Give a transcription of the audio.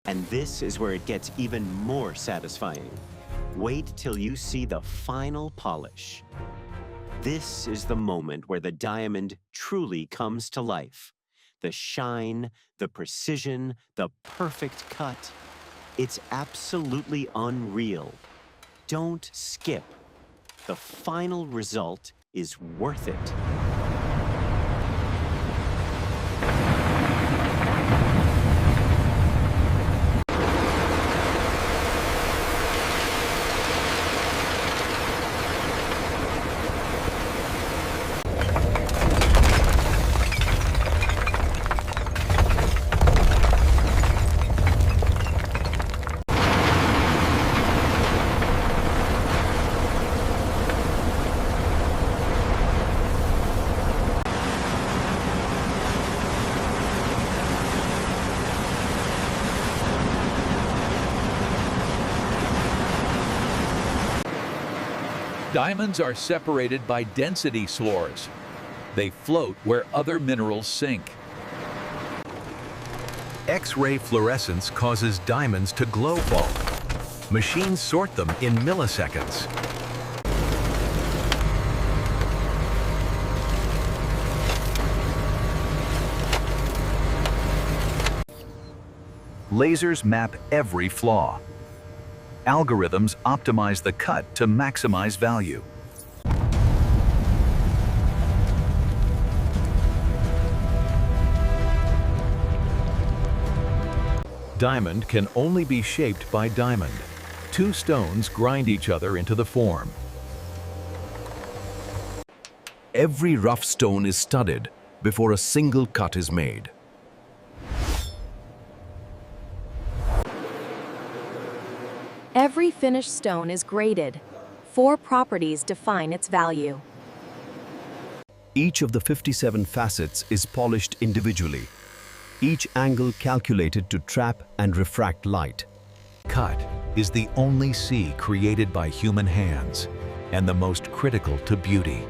And this is where it gets even more satisfying. Wait till you see the final polish. This is the moment where the diamond truly comes to life. The shine, the precision, the perfect cut. It's absolutely unreal. Don't skip. The final result is worth it. Diamonds are separated by density floors. They float where other minerals sink. X-ray fluorescence causes diamonds to glow bulb. Machines sort them in milliseconds. Lasers map every flaw. Algorithms optimize the cut to maximize value. Diamond can only be shaped by diamond. Two stones grind each other into the form. Every rough stone is studied before a single cut is made. Every finished stone is graded. 4 properties define its value. Each of the 57 facets is polished individually, each angle calculated to trap and refract light. Cut is the only C created by human hands and the most critical to beauty.